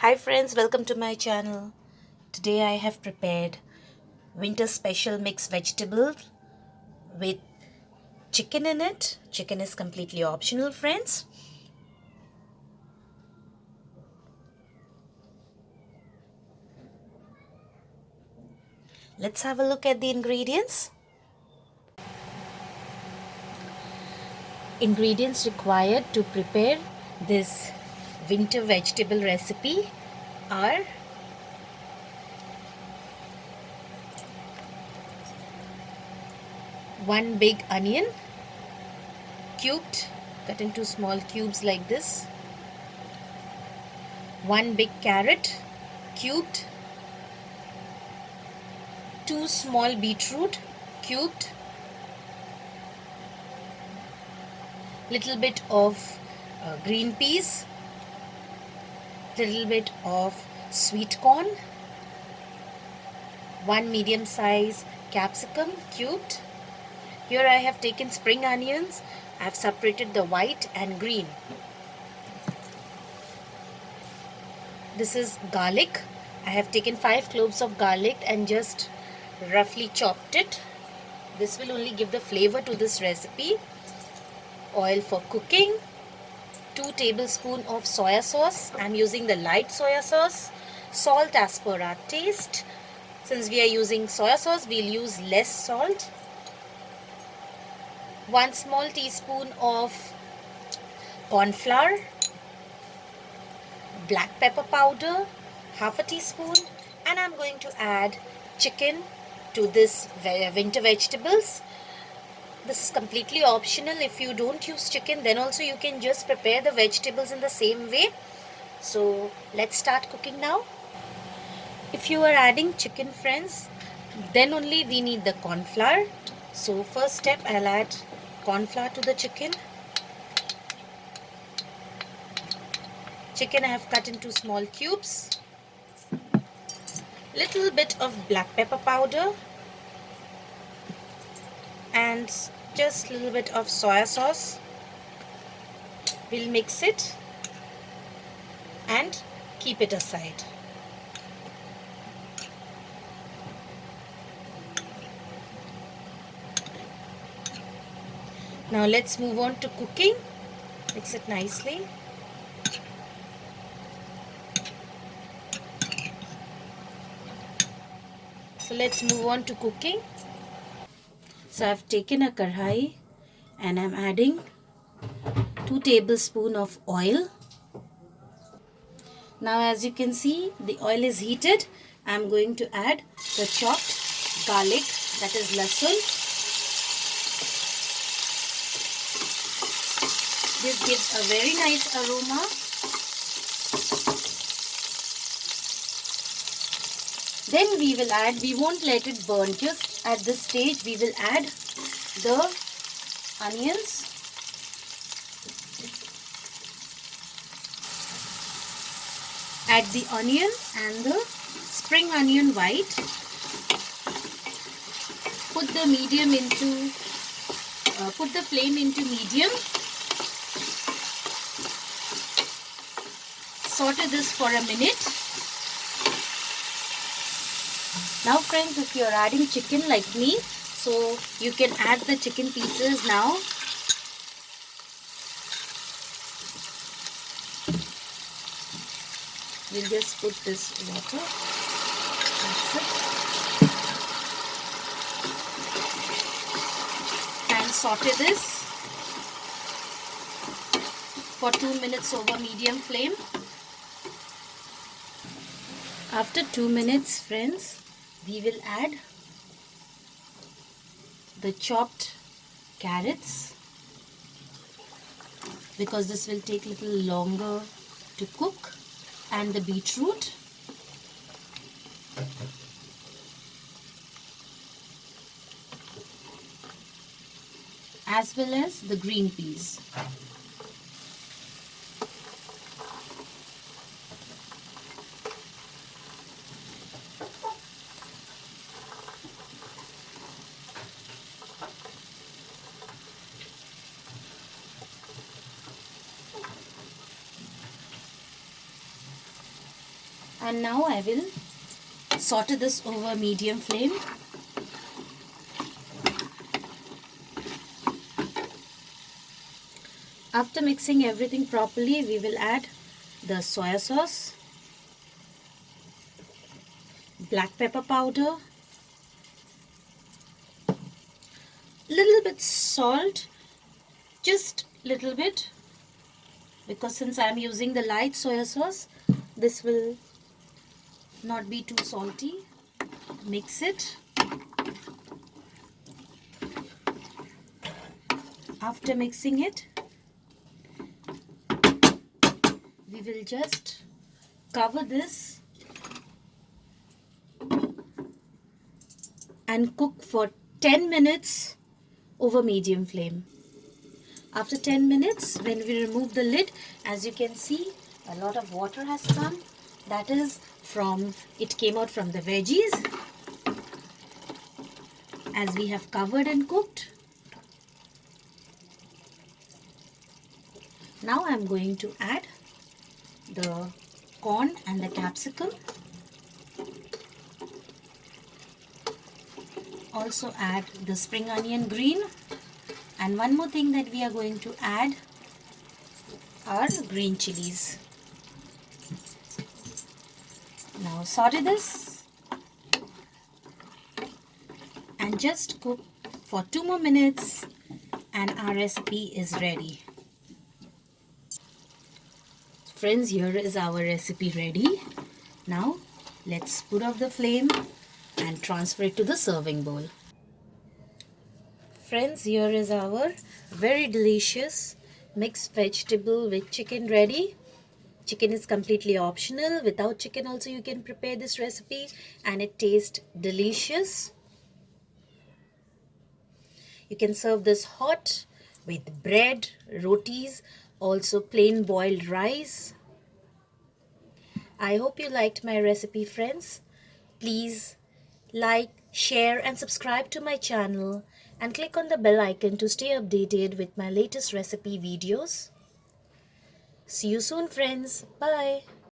Hi friends, welcome to my channel. Today I have prepared winter special mixed vegetables with chicken in it. Chicken is completely optional, friends. Let's have a look at the ingredients. Ingredients required to prepare this winter vegetable recipe are one big onion, cubed, cut into small cubes like this. One big carrot, cubed. Two small beetroot, cubed. Little bit of green peas, little bit of sweet corn, one medium size capsicum cubed. Here I have taken spring onions. I have separated the white and green. This is garlic. I have taken 5 cloves of garlic and just roughly chopped it. This will only give the flavor to this recipe. Oil for cooking. 2 tablespoons of soya sauce. I am using the light soya sauce. Salt as per our taste. Since we are using soya sauce, we'll use less salt. 1 small teaspoon of corn flour. Black pepper powder, half a teaspoon, and I'm going to add chicken to this winter vegetables. This is completely optional. If you don't use chicken, then also you can just prepare the vegetables in the same way. So let's start cooking now. If you are adding chicken, friends, then only we need the corn flour. So first step, I'll add corn flour to the chicken. Chicken I have cut into small cubes. Little bit of black pepper powder and just a little bit of soya sauce. We'll mix it and keep it aside. Now let's move on to cooking. Mix it nicely. So let's move on to cooking. So I've taken a karhai and I'm adding 2 tablespoons of oil. Now as you can see, the oil is heated. I'm going to add the chopped garlic, that is lasun. This gives a very nice aroma. Then we won't let it burn. Just at this stage we will add the onions. Add the onion and the spring onion white. Put the flame into medium. Saute this for a minute. Now friends, if you are adding chicken like me, so you can add the chicken pieces now. We'll just put this water. That's it. And saute this for 2 minutes over medium flame. After 2 minutes, friends, we will add the chopped carrots because this will take a little longer to cook, and the beetroot. As well as the green peas. And now I will saute this over medium flame. After mixing everything properly, we will add the soya sauce, black pepper powder, little bit salt, just little bit, because since I am using the light soya sauce, this will not be too salty. Mix it. After mixing it, we will just cover this and cook for 10 minutes over medium flame. After 10 minutes, when we remove the lid, as you can see, a lot of water has come. That is it came out from the veggies as we have covered and cooked. Now I am going to add the corn and the capsicum. Also add the spring onion green. And one more thing that we are going to add are green chilies. Now saute this and just cook for 2 more minutes and our recipe is ready. Friends, here is our recipe ready. Now let's put off the flame and transfer it to the serving bowl. Friends, here is our very delicious mixed vegetable with chicken ready. Chicken is completely optional. Without chicken also you can prepare this recipe and it tastes delicious. You can serve this hot with bread, rotis, also plain boiled rice. I hope you liked my recipe, friends. Please like, share and subscribe to my channel and click on the bell icon to stay updated with my latest recipe videos. See you soon, friends. Bye.